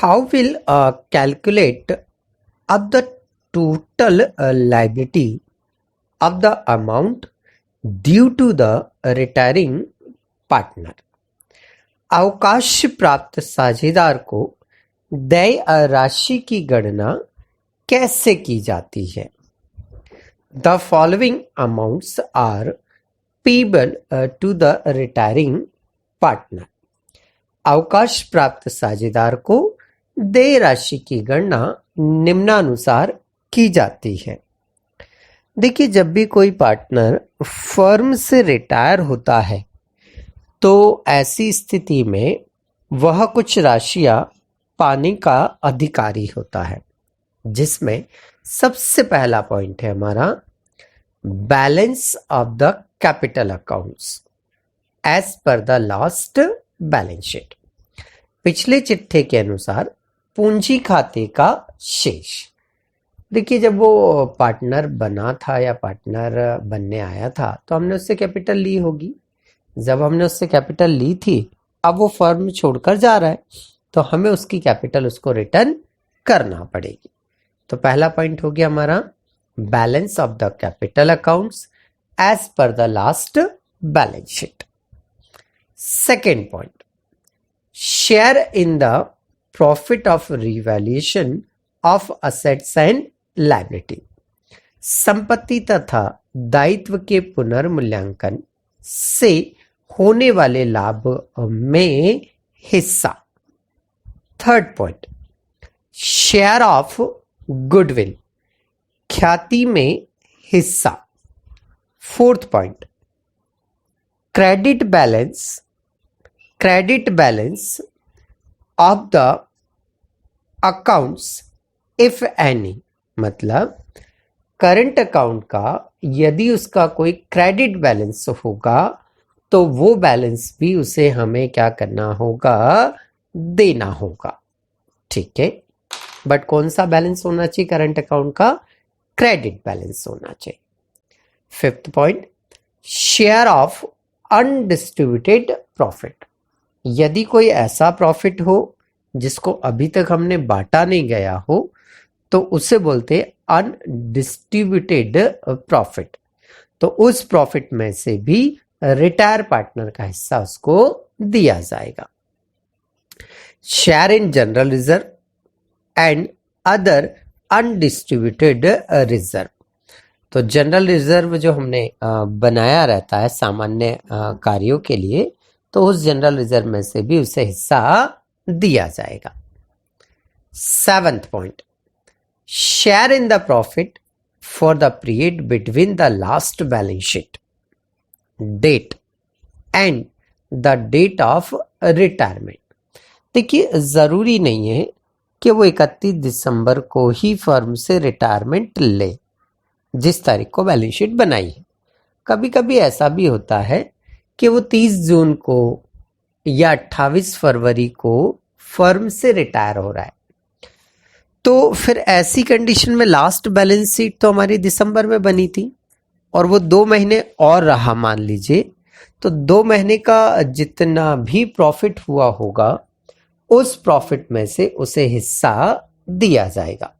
How will calculate of the total liability of the amount due to the retiring partner? अवकाश प्राप्त साझेदार को देय राशि की गणना कैसे की जाती है? The following amounts are payable to the retiring partner. अवकाश प्राप्त साझेदार को देय राशि की गणना निम्नानुसार की जाती है। देखिए, जब भी कोई पार्टनर फर्म से रिटायर होता है तो ऐसी स्थिति में वह कुछ राशियां पाने का अधिकारी होता है, जिसमें सबसे पहला पॉइंट है हमारा balance of the capital accounts as per the last balance sheet. पिछले चिट्ठे के अनुसार पूंजी खाते का शेष। देखिए, जब वो पार्टनर बना था या पार्टनर बनने आया था तो हमने उससे कैपिटल ली होगी। जब हमने उससे कैपिटल ली थी, अब वो फर्म छोड़कर जा रहा है तो हमें उसकी कैपिटल उसको रिटर्न करना पड़ेगी। तो पहला पॉइंट हो गया हमारा balance of the capital accounts as per the last balance sheet. Second point, share in the profit of revaluation of assets and liability. संपत्ति तथा दायित्व के पुनर्मूल्यांकन से होने वाले लाभ में हिस्सा। Third point, share of goodwill, ख्याति में हिस्सा। Fourth point, credit balance of the accounts if any, मतलब करंट अकाउंट का यदि उसका कोई क्रेडिट बैलेंस होगा तो वो बैलेंस भी उसे हमें क्या करना होगा, देना होगा। ठीक है, बट कौन सा बैलेंस होना चाहिए? करंट अकाउंट का क्रेडिट बैलेंस होना चाहिए। Fifth point, share of undistributed profit. यदि कोई ऐसा प्रॉफिट हो जिसको अभी तक हमने बांटा नहीं गया हो तो उसे बोलते अनडिस्ट्रीब्यूटेड प्रॉफिट। तो उस प्रॉफिट में से भी रिटायर पार्टनर का हिस्सा उसको दिया जाएगा। Share in general reserve and other undistributed reserve. तो जनरल रिजर्व जो हमने बनाया रहता है सामान्य कार्यों के लिए, तो उस जनरल रिजर्व में से भी उसे हिस्सा दिया जाएगा। Seventh point, share in the profit for the period between the last balance sheet date and the date of retirement. देखिए, जरूरी नहीं है कि वो 31 दिसंबर को ही फर्म से रिटायरमेंट ले जिस तारीख को बैलेंस शीट बनाई है। कभी कभी ऐसा भी होता है कि वो 30 जून को या 28 फरवरी को फर्म से रिटायर हो रहा है, तो फिर ऐसी कंडीशन में लास्ट बैलेंस शीट तो हमारी दिसंबर में बनी थी और वो 2 महीने और रहा मान लीजिए, तो 2 महीने का जितना भी प्रॉफिट हुआ होगा उस प्रॉफिट में से उसे हिस्सा दिया जाएगा।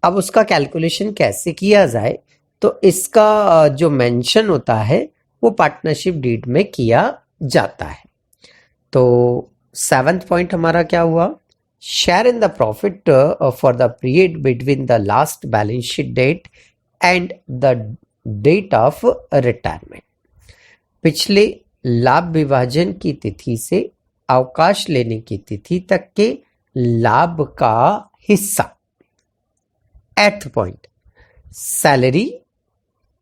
अब उसका कैलकुलेशन कैसे किया जाए, तो इसका जो मेंशन होता है वो पार्टनरशिप डीड में किया जाता है। तो सेवेंथ पॉइंट हमारा क्या हुआ? Share in the profit for the period between the last balance sheet date and the date of retirement. पिछले लाभ विभाजन की तिथि से अवकाश लेने की तिथि तक के लाभ का हिस्सा। Eighth point, salary,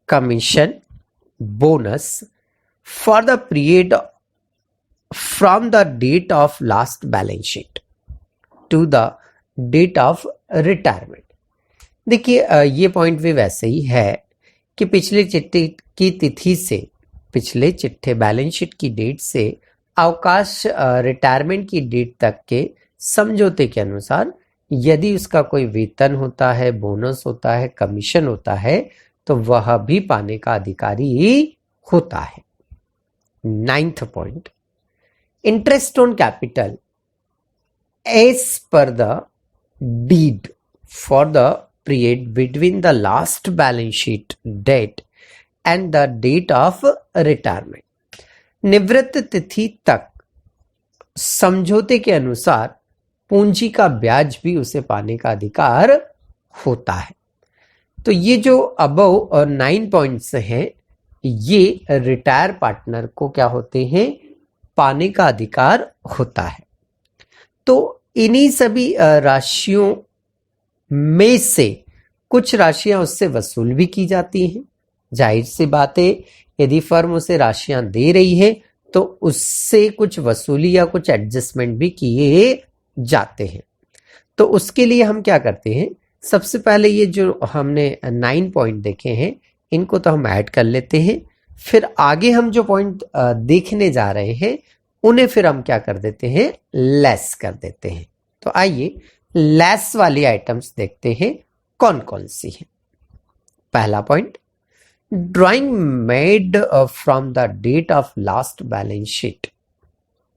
commission, bonus for the period from the date of last balance sheet to the date of retirement. देखिए, ये पॉइंट भी वैसे ही है कि पिछले चिट्ठे की तिथि से, पिछले चिट्ठे बैलेंस शीट की डेट से अवकाश रिटायरमेंट की डेट तक के समझौते के अनुसार यदि उसका कोई वेतन होता है, बोनस होता है, कमीशन होता है, तो वह भी पाने का अधिकारी होता है। Ninth point, interest on capital as per the deed for the period between the last balance sheet date and the date of retirement. निवृत्त तिथि तक समझौते के अनुसार पूंजी का ब्याज भी उसे पाने का अधिकार होता है। तो ये जो अबव और 9 पॉइंट्स हैं, ये रिटायर पार्टनर को क्या होते हैं, पाने का अधिकार होता है। तो इन्हीं सभी राशियों में से कुछ राशियां उससे वसूल भी की जाती हैं। जाहिर सी बात है, यदि फर्म उसे राशियां दे रही है तो उससे कुछ वसूली या कुछ एडजस्टमेंट भी किए जाते हैं। तो उसके लिए हम क्या करते हैं, सबसे पहले ये जो हमने 9 पॉइंट देखे हैं इनको तो हम ऐड कर लेते हैं, फिर आगे हम जो पॉइंट देखने जा रहे हैं उन्हें फिर हम क्या कर देते हैं, लेस कर देते हैं। तो आइए लेस वाली आइटम्स देखते हैं कौन कौन सी है। पहला point, drawing made from the date of last balance sheet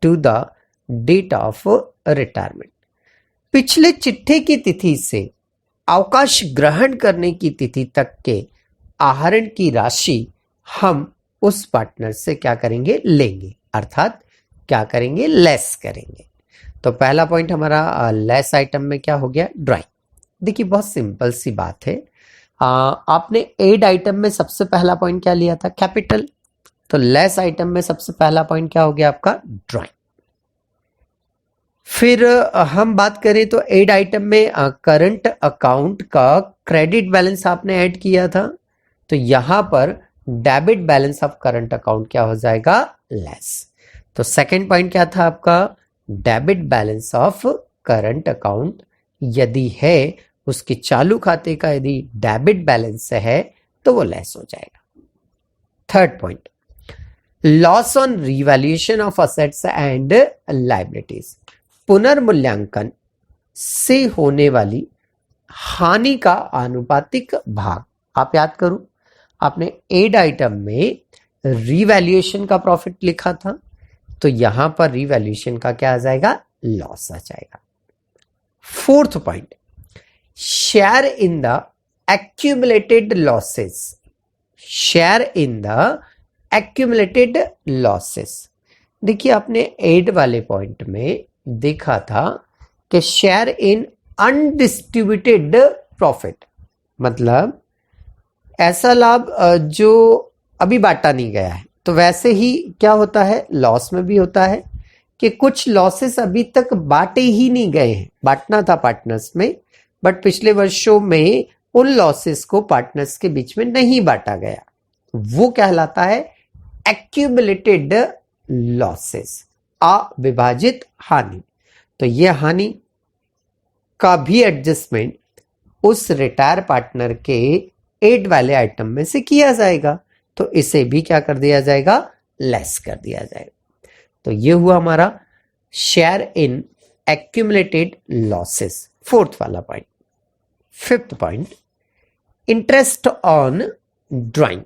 to the date of retirement. पिछले चिट्ठे की तिथि से अवकाश ग्रहण करने की तिथि तक के आहरण की राशि हम उस पार्टनर से क्या करेंगे, लेंगे, अर्थात क्या करेंगे, लेस करेंगे। तो पहला पॉइंट हमारा लेस आइटम में क्या हो गया, ड्राइंग। देखिए बहुत सिंपल सी बात है, आपने एड आइटम में सबसे पहला पॉइंट क्या लिया था, कैपिटल। तो लेस आइटम में सबसे पहला पॉइंट क्या हो गया आपका, ड्राइंग। फिर हम बात करें तो एड आइटम में करंट अकाउंट का क्रेडिट बैलेंस आपने ऐड किया था, तो यहां पर debit balance of current account क्या हो जाएगा, लेस। तो सेकंड पॉइंट क्या था आपका, debit balance of current account यदि है उसके चालू खाते का यदि डेबिट बैलेंस है तो वो लेस हो जाएगा। Third point, loss on revaluation of assets and liabilities. पुनर्मूल्यांकन से होने वाली हानि का आनुपातिक भाग। आप याद करो, आपने एड आइटम में रिवैल्यूएशन का प्रॉफिट लिखा था, तो यहां पर रिवैल्यूएशन का क्या आ जाएगा, लॉस आ जाएगा। Fourth point, share in the accumulated losses. Share in the accumulated losses. देखिए आपने एड वाले पॉइंट में देखा था कि शेयर इन अनडिस्ट्रीब्यूटेड प्रॉफिट, मतलब ऐसा लाभ जो अभी बांटा नहीं गया है। तो वैसे ही क्या होता है, लॉस में भी होता है कि कुछ लॉसेस अभी तक बांटे ही नहीं गए हैं, बांटना था पार्टनर्स में, बट पिछले वर्षों में उन लॉसेस को पार्टनर्स के बीच में नहीं बांटा गया, वो कहलाता है एक्यूमुलेटेड लॉसेस, अविभाजित हानि। तो ये हानि का भी एडजस्टमेंट उस रिटायर पार्टनर के एड वाले आइटम में से किया जाएगा, तो इसे भी क्या कर दिया जाएगा, लेस कर दिया जाएगा। तो ये हुआ हमारा share in accumulated losses, fourth वाला point. Fifth point, interest on drawing.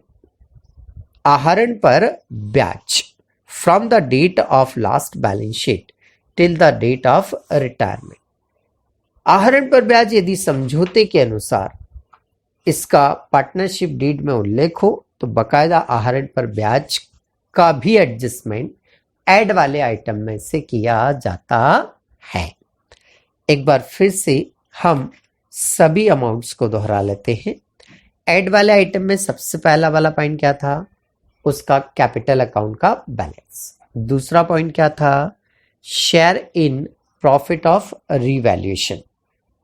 आहरण पर ब्याज from the date of last balance sheet till the date of retirement. आहरण पर ब्याज यदि समझौते के अनुसार इसका पार्टनरशिप डीड में उल्लेख हो तो बकायदा आहरण पर ब्याज का भी एडजस्टमेंट ऐड वाले आइटम में से किया जाता है। एक बार फिर से हम सभी अमाउंट्स को दोहरा लेते हैं। ऐड वाले आइटम में सबसे पहला वाला पॉइंट क्या था, उसका कैपिटल अकाउंट का बैलेंस। दूसरा पॉइंट क्या था, share in profit of revaluation,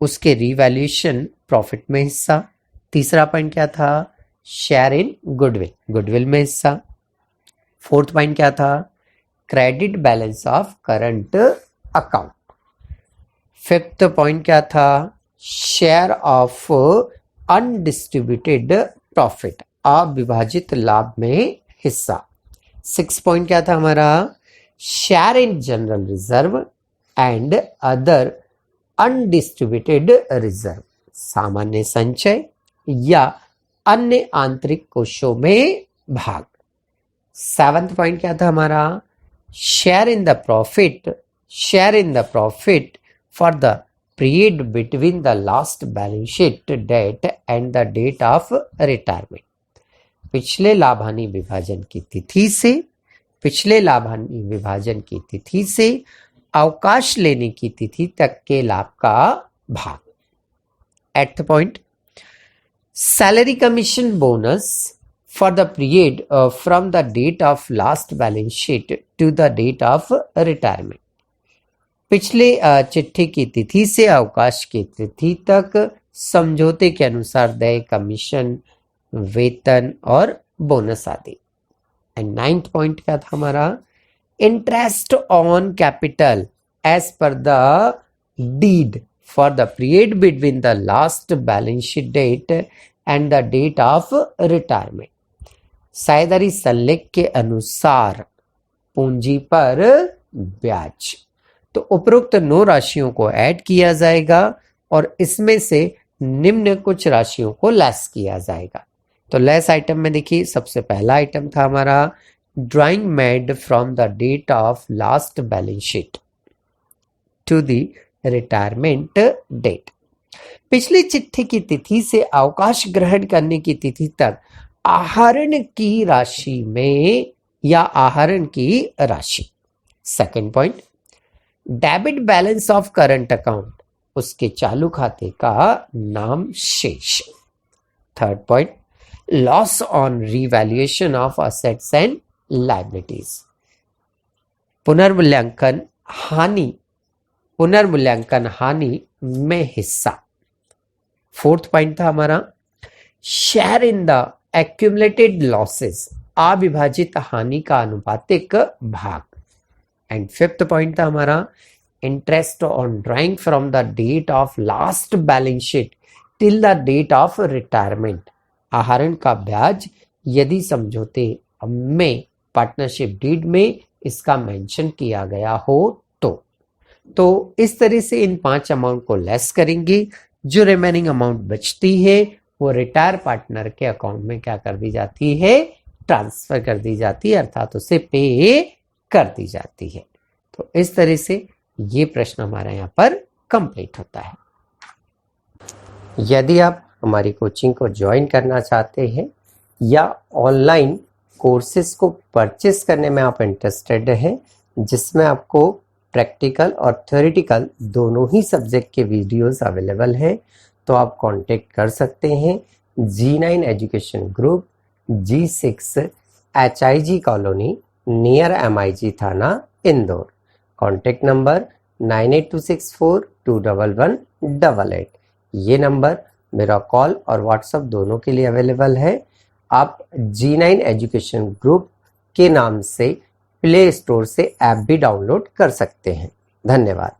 उसके रिवैल्यूएशन प्रॉफिट में हिस्सा। तीसरा पॉइंट क्या था, शेयर इन गुडविल, गुडविल में हिस्सा। फोर्थ पॉइंट क्या था, credit balance of current account. Fifth point क्या था, शेयर ऑफ अनडिस्ट्रीब्यूटेड प्रॉफिट, अविभाजित लाभ में हिस्सा। सिक्स पॉइंट क्या था हमारा, share in general reserve and other undistributed reserve, सामान्य संचय या अन्य आंतरिक कोषों में भाग। सेवंथ पॉइंट क्या था हमारा, share in the profit, share in the profit for the period between the last balance sheet date and the date of retirement. पिछले लाभ हानि विभाजन की तिथि से पिछले लाभ हानि विभाजन की तिथि से अवकाश लेने की तिथि तक के लाभ का भाग. Eighth point, salary commission bonus for the period from the date of last balance sheet to the date of retirement. पिछले चिट्ठी की तिथि से अवकाश की तिथि तक समझौते के अनुसार देय कमीशन, वेतन और बोनस आदि. एंड 9th पॉइंट क्या था हमारा, interest on capital as per the deed for the period between the last balance sheet date and the date of retirement. साझेदारी संलेख के अनुसार पूंजी पर ब्याज. तो उपरोक्त 9 राशियों को ऐड किया जाएगा और इसमें से निम्न कुछ राशियों को लेस किया जाएगा. तो लेस आइटम में देखिए, सबसे पहला आइटम था हमारा drawing made from the date of last balance sheet to the retirement date. पिछली चिट्ठी की तिथि से अवकाश ग्रहण करने की तिथि तक आहरण की राशि में या आहरण की राशि. Second point, debit balance of current account, उसके चालू खाते का नाम शेष. Third point, loss on revaluation of assets and liabilities, पुनर्मूल्यांकन हानि में हिस्सा. फोर्थ पॉइंट था हमारा share in the accumulated losses, अविभाजित हानि का अनुपातिक भाग. एंड फिफ्थ पॉइंट था हमारा interest on drawing from the date of last balance sheet till the date of retirement, आहरण का ब्याज यदि समझौते में पार्टनरशिप डीड में इसका मेंशन किया गया हो तो इस तरह से इन 5 अमाउंट को लेस करेंगे. जो रिमेनिंग अमाउंट बचती है वो रिटायर पार्टनर के अकाउंट में क्या कर दी जाती है, ट्रांसफर कर दी जाती है, अर्थात उसे पे कर दी जाती है. तो इस तरह से ये प्रश्न हमारा यहाँ पर कंप्लीट होता है. यदि आप हमारी कोचिंग को ज्वाइन करना चाहते हैं या ऑनलाइन कोर्सेज को परचेस करने में आप इंटरेस्टेड हैं, जिसमें आपको प्रैक्टिकल और थ्योरेटिकल दोनों ही सब्जेक्ट के वीडियोस अवेलेबल हैं, तो आप कांटेक्ट कर सकते हैं G9 education group, G6 HIG colony near MIG थाना इंदौर. Contact number 9826421188. ये नंबर मेरा कॉल और व्हाट्सएप दोनों के लिए अवेलेबल है. आप G9 एजुकेशन ग्रुप के नाम से प्ले स्टोर से ऐप भी डाउनलोड कर सकते हैं. धन्यवाद.